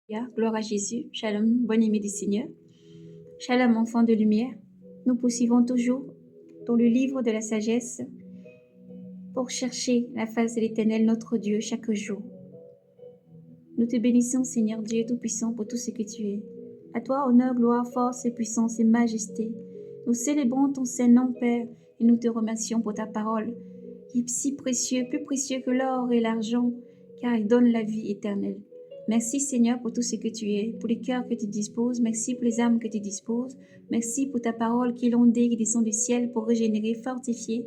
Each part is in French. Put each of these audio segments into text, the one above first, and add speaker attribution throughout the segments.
Speaker 1: Gloire à Jésus. Shalom, bon-aimé du Seigneur. Shalom, enfant de lumière. Nous poursuivons toujours dans le livre de la sagesse pour chercher la face de l'Éternel, notre Dieu, chaque jour. Nous te bénissons, Seigneur Dieu Tout-Puissant, pour tout ce que tu es. À toi, honneur, gloire, force et puissance et majesté. Nous célébrons ton Saint-Nom, Père, et nous te remercions pour ta parole, qui est si précieux, plus précieux que l'or et l'argent, car il donne la vie éternelle. Merci, Seigneur, pour tout ce que tu es, pour les cœurs que tu disposes. Merci pour les âmes que tu disposes. Merci pour ta parole qui est ondée, qui descend du ciel pour régénérer, fortifier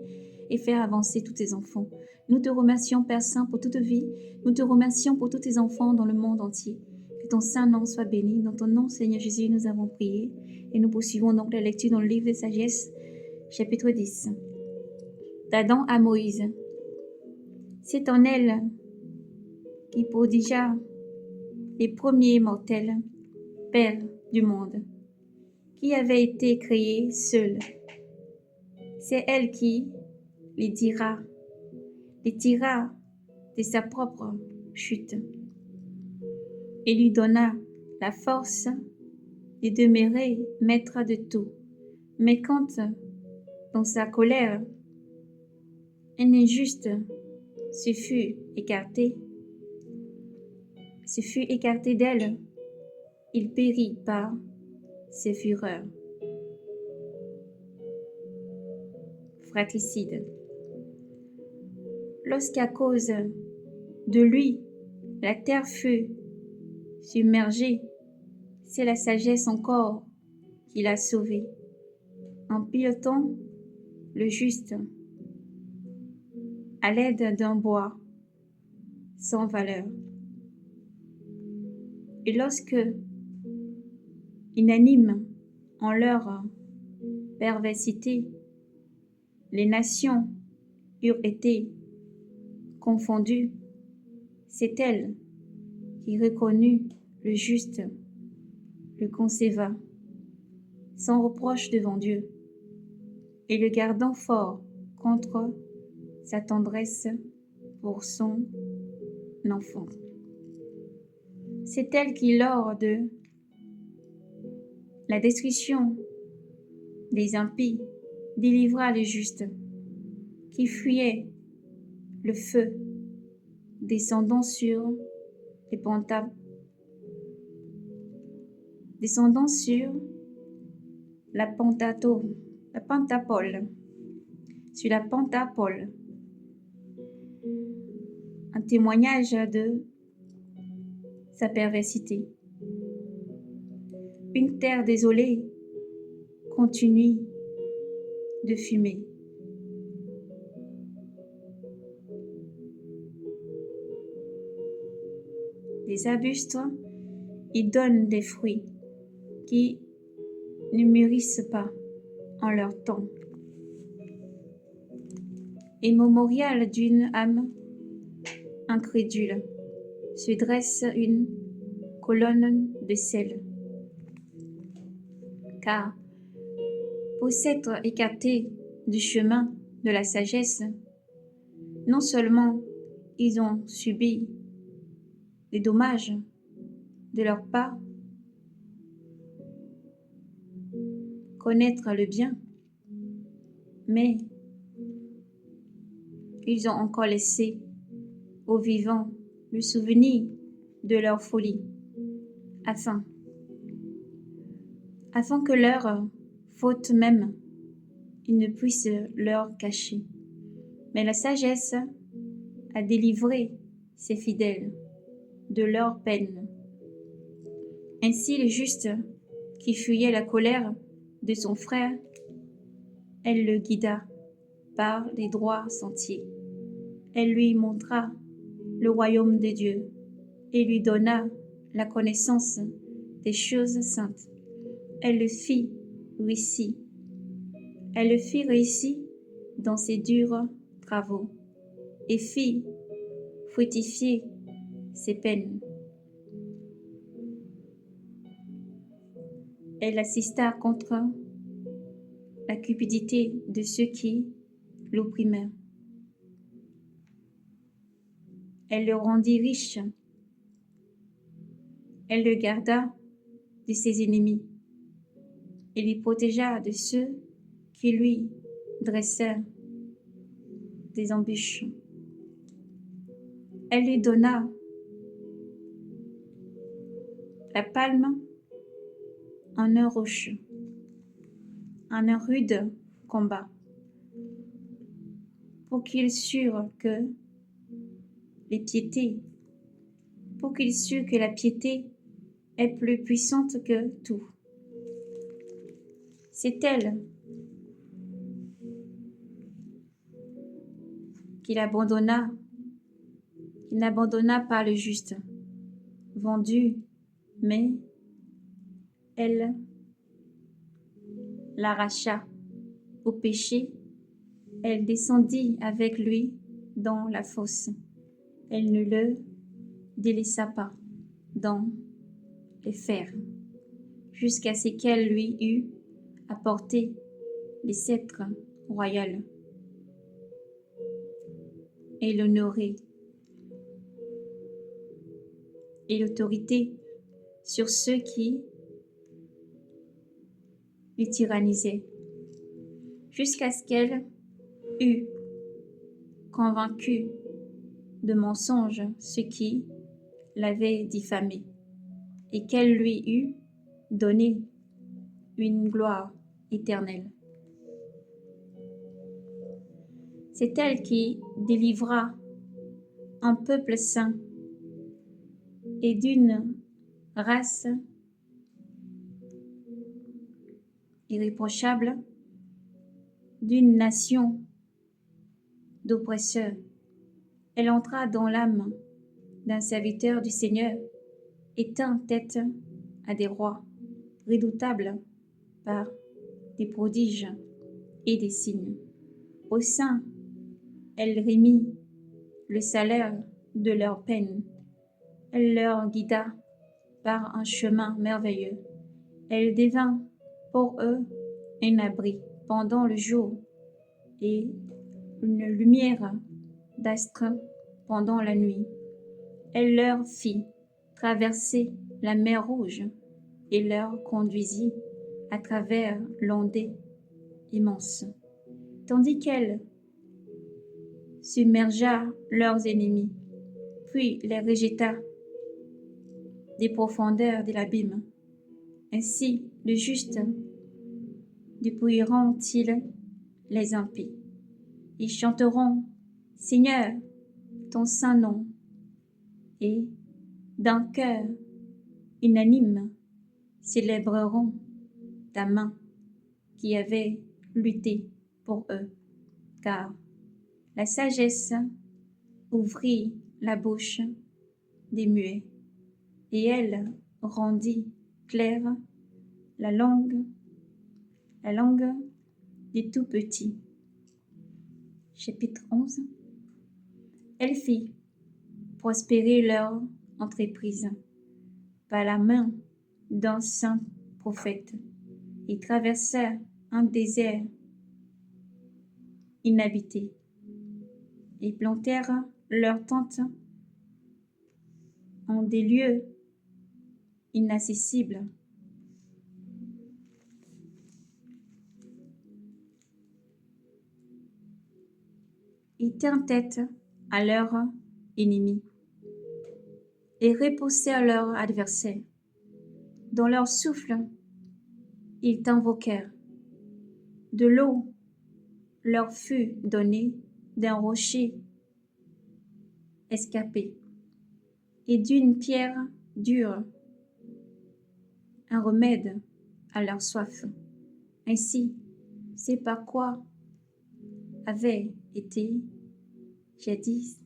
Speaker 1: et faire avancer tous tes enfants. Nous te remercions, Père Saint, pour toute vie. Nous te remercions pour tous tes enfants dans le monde entier. Que ton Saint-Nom soit béni. Dans ton nom, Seigneur Jésus, nous avons prié. Et nous poursuivons donc la lecture dans le livre de sagesse, chapitre 10. D'Adam à Moïse. C'est en elle qui prodigea les premiers mortels, Père du monde, qui avait été créé seul. C'est elle qui les tira de sa propre chute et lui donna la force de demeurer maître de tout. Mais quand, dans sa colère, un injuste se fut écarté d'elle, il périt par ses fureurs fratricides. Lorsqu'à cause de lui, la terre fut submergée, c'est la sagesse encore qui l'a sauvé, en pilotant le juste à l'aide d'un bois sans valeur. Et lorsque, unanimes en leur perversité, les nations eurent été confondues, c'est elle qui reconnut le juste, le conserva, sans reproche devant Dieu, et le gardant fort contre sa tendresse pour son enfant. C'est elle qui, lors de la destruction des impies, délivra les justes, qui fuyaient le feu, descendant sur les descendant sur la Pentapole, un témoignage de sa perversité. Une terre désolée continue de fumer. Des arbustes y donnent des fruits qui ne mûrissent pas en leur temps. Et mémorial d'une âme incrédule se dresse une colonne de sel. Car pour s'être écartés du chemin de la sagesse, non seulement ils ont subi les dommages de leur pas, connaître le bien, mais ils ont encore laissé aux vivants le souvenir de leur folie, afin que leur faute même, ils ne puissent leur cacher. Mais la sagesse a délivré ses fidèles de leur peine. Ainsi le juste qui fuyait la colère de son frère, elle le guida par les droits sentiers. Elle lui montra le royaume de Dieu et lui donna la connaissance des choses saintes. Elle le fit réussir. Elle le fit réussir dans ses durs travaux et fit fructifier ses peines. Elle assista contre la cupidité de ceux qui l'opprimèrent. Elle le rendit riche. Elle le garda de ses ennemis et lui protégea de ceux qui lui dressèrent des embûches. Elle lui donna la palme en un rocheux, en un rude combat, pour qu'il sût que la piété est plus puissante que tout. C'est elle qu'il n'abandonna pas le juste, vendu, mais elle l'arracha au péché. Elle descendit avec lui dans la fosse. Elle ne le délaissa pas dans les fers, jusqu'à ce qu'elle lui eût apporté les sceptres royaux et l'honoré et l'autorité sur ceux qui les tyrannisaient, jusqu'à ce qu'elle eût convaincu de mensonge ceux qui l'avaient diffamé, et qu'elle lui eût donné une gloire éternelle. C'est elle qui délivra un peuple saint et d'une race irréprochable, d'une nation d'oppresseurs. Elle entra dans l'âme d'un serviteur du Seigneur et tint tête à des rois redoutables par des prodiges et des signes. Au sein, elle remit le salaire de leur peine. Elle leur guida par un chemin merveilleux. Elle devint pour eux un abri pendant le jour et une lumière d'astre pendant la nuit. Elle leur fit traverser la mer Rouge et leur conduisit à travers l'ondée immense, tandis qu'elle submergea leurs ennemis, puis les rejeta des profondeurs de l'abîme. Ainsi, le juste dépouilleront-ils les impies. Ils chanteront, Seigneur, ton saint nom, et d'un cœur unanime célébreront ta main qui avait lutté pour eux, car la sagesse ouvrit la bouche des muets, et elle rendit claire la langue des tout petits. Chapitre 11. Elle fit prospérer leur entreprise par la main d'un saint prophète. Ils traversèrent un désert inhabité et plantèrent leurs tentes en des lieux inaccessibles. Ils tinrent tête à leurs ennemis et repoussèrent leurs adversaires. Dans leur souffle, ils t'invoquèrent. De l'eau leur fut donnée d'un rocher escapé et d'une pierre dure, un remède à leur soif. Ainsi, c'est par quoi avait été jadis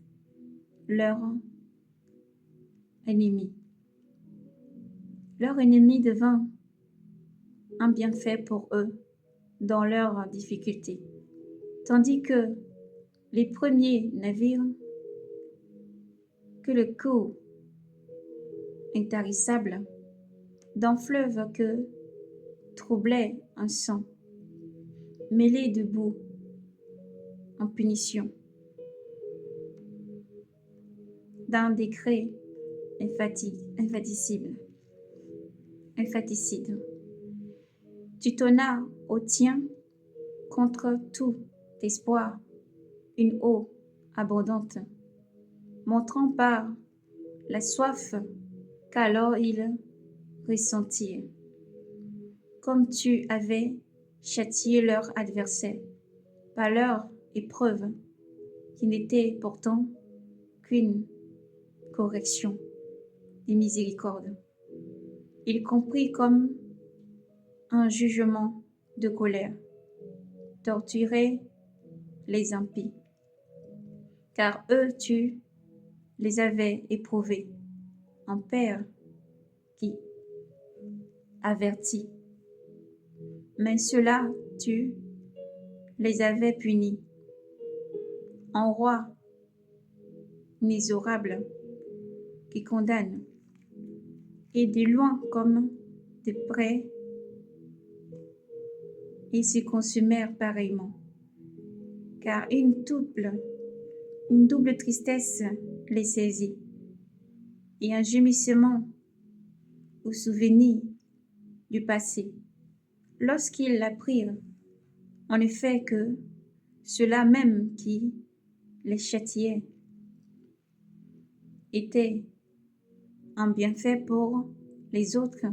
Speaker 1: leur ennemi. Leur ennemi devint un bienfait pour eux dans leurs difficultés, tandis que les premiers navires que le cours intarissable d'un fleuve que troublait un sang mêlé de boue en punition d'un décret infatigable. infanticide. Tu donnas au tien contre tout espoir une eau abondante, montrant par la soif qu'alors ils ressentirent, comme tu avais châtié leur adversaire par leur épreuve, qui n'était pourtant qu'une correction et miséricorde. Il comprit comme un jugement de colère, torturer les impies, car eux tu les avais éprouvés, en père qui avertit. Mais ceux-là tu les avais punis, en roi inexorable qui condamne, et de loin comme de près, ils se consumèrent pareillement, car une double tristesse les saisit, et un gémissement au souvenir du passé, lorsqu'ils l'apprirent, en effet que ceux-là même qui les châtiaient était un bienfait pour les autres,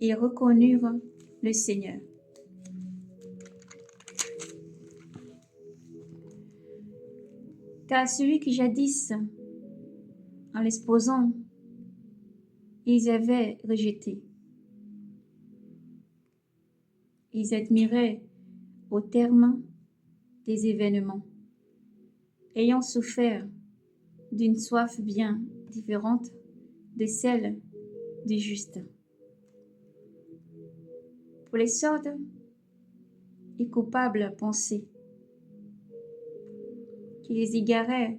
Speaker 1: et reconnurent le Seigneur. Car celui qui jadis, en l'exposant, ils avaient rejeté, ils admiraient au terme des événements, ayant souffert d'une soif bien différente de celle du juste. Pour les sordes et coupables pensées, qui les égaraient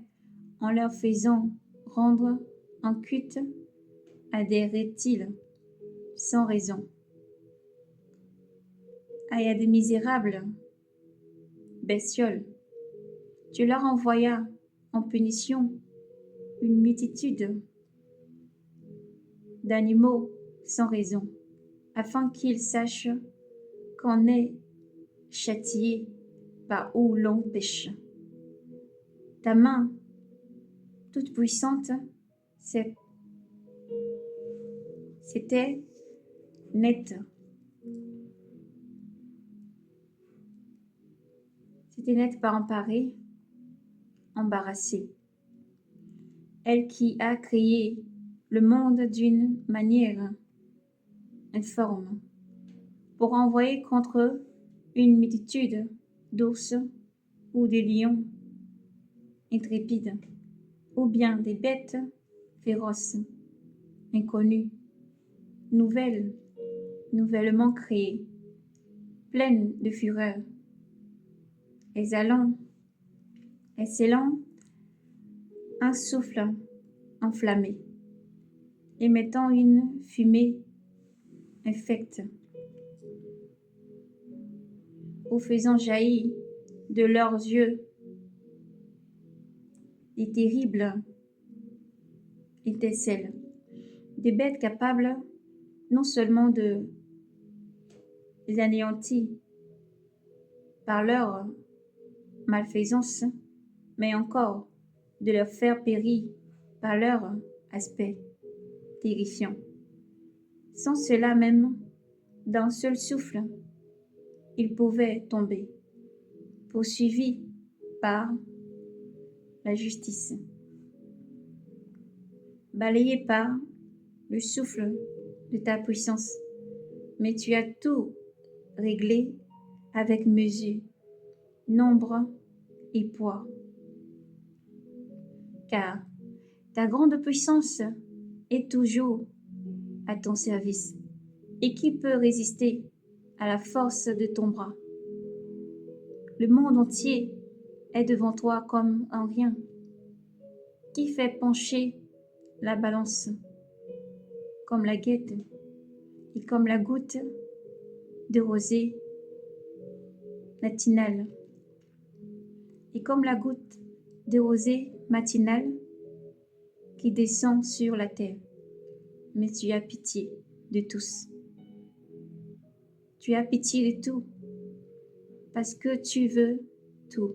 Speaker 1: en leur faisant rendre un culte à des reptiles sans raison, et à des misérables bestioles, tu leur envoyas en punition une multitude d'animaux sans raison, afin qu'ils sachent qu'on est châtié par où l'on pêche. Ta main toute puissante, c'était net. C'était net par emparer, embarrassé. Elle qui a créé le monde d'une manière informe, pour envoyer contre eux une multitude d'ours ou de lions intrépides, ou bien des bêtes féroces, inconnues, nouvellement créées, pleines de fureur, exhalant un souffle enflammé, émettant une fumée infecte, ou faisant jaillir de leurs yeux des terribles étincelles, des bêtes capables non seulement de les anéantir par leur malfaisance, mais encore de leur faire périr par leur aspect terrifiant. Sans cela même, d'un seul souffle, ils pouvaient tomber, poursuivis par la justice, balayés par le souffle de ta puissance. Mais tu as tout réglé avec mesure, nombre et poids. Car ta grande puissance est toujours à ton service. Et qui peut résister à la force de ton bras? Le monde entier est devant toi comme un rien. Qui fait pencher la balance comme la guette et comme la goutte de rosée matinale, et comme la goutte de rosée matinale qui descend sur la terre. Mais tu as pitié de tous. Tu as pitié de tout, parce que tu veux tout,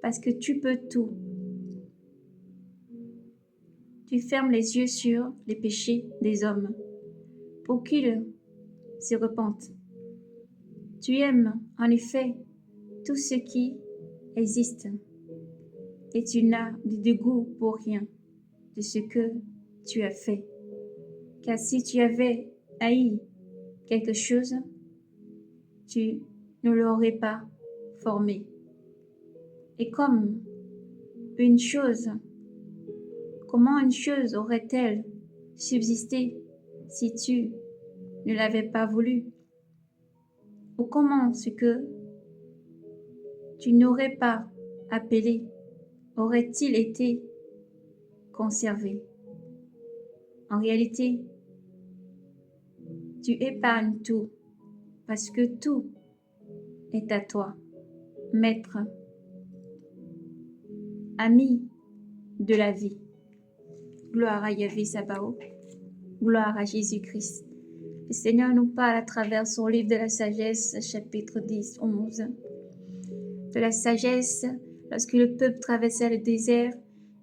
Speaker 1: parce que tu peux tout. Tu fermes les yeux sur les péchés des hommes, pour qu'ils se repentent. Tu aimes, en effet, tout ce qui existe, et tu n'as de dégoût pour rien de ce que tu as fait. Car si tu avais haï quelque chose, tu ne l'aurais pas formé. Et comment une chose aurait-elle subsisté si tu ne l'avais pas voulu? Ou comment ce que tu n'aurais pas appelé aurait-il été conservé? En réalité, tu épargnes tout, parce que tout est à toi, Maître, ami de la vie. Gloire à Yahvé Sabaoth, gloire à Jésus-Christ. Le Seigneur nous parle à travers son livre de la sagesse, chapitre 10, 11. De la sagesse, lorsque le peuple traversait le désert,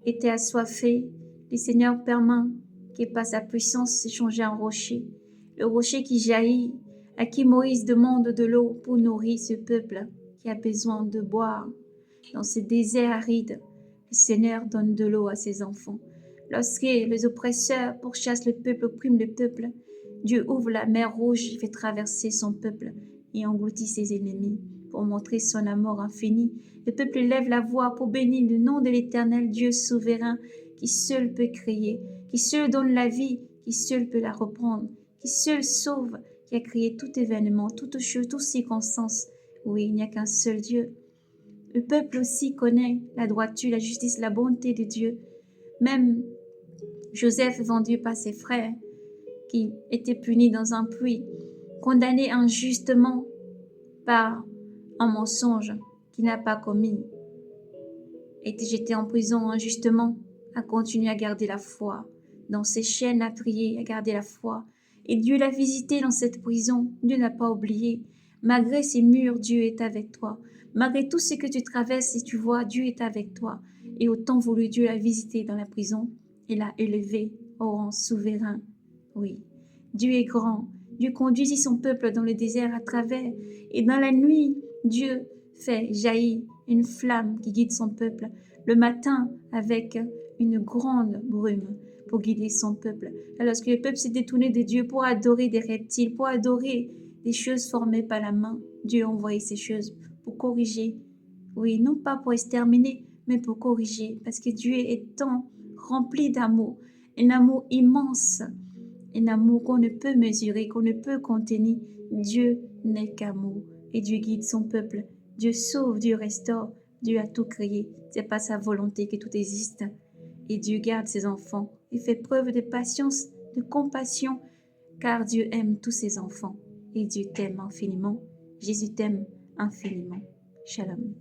Speaker 1: était assoiffé, le Seigneur permet que par sa puissance s'échangeait en rocher. Le rocher qui jaillit, à qui Moïse demande de l'eau pour nourrir ce peuple qui a besoin de boire. Dans ce désert aride, le Seigneur donne de l'eau à ses enfants. Lorsque les oppresseurs pourchassent le peuple, oppriment le peuple, Dieu ouvre la mer rouge, fait traverser son peuple et engloutit ses ennemis pour montrer son amour infini. Le peuple lève la voix pour bénir le nom de l'Éternel, Dieu souverain, qui seul peut créer, qui seul donne la vie, qui seul peut la reprendre, qui seul sauve, qui a créé tout événement, toute chose, toute circonstance. Oui, il n'y a qu'un seul Dieu. Le peuple aussi connaît la droiture, la justice, la bonté de Dieu. Même Joseph, vendu par ses frères, qui était puni dans un puits, condamné injustement par un mensonge qu'il n'a pas commis, était jeté en prison injustement, a continué à garder la foi. Dans ses chaînes, à prier, à garder la foi. Et Dieu l'a visité dans cette prison. Dieu n'a pas oublié. Malgré ces murs, Dieu est avec toi. Malgré tout ce que tu traverses et tu vois, Dieu est avec toi. Et autant voulu, Dieu l'a visité dans la prison et l'a élevé au rang souverain. Oui, Dieu est grand. Dieu conduisit son peuple dans le désert à travers. Et dans la nuit, Dieu fait jaillir une flamme qui guide son peuple. Le matin, avec une grande brume pour guider son peuple. Lorsque le peuple s'est détourné de Dieu pour adorer des reptiles, pour adorer des choses formées par la main, Dieu a envoyé ces choses pour corriger. Oui, non pas pour exterminer, mais pour corriger. Parce que Dieu est tant rempli d'amour, un amour immense, un amour qu'on ne peut mesurer, qu'on ne peut contenir. Dieu n'est qu'amour et Dieu guide son peuple. Dieu sauve, Dieu restaure, Dieu a tout créé. C'est pas sa volonté que tout existe. Et Dieu garde ses enfants. Il fait preuve de patience, de compassion, car Dieu aime tous ses enfants. Et Dieu t'aime infiniment. Jésus t'aime infiniment. Shalom.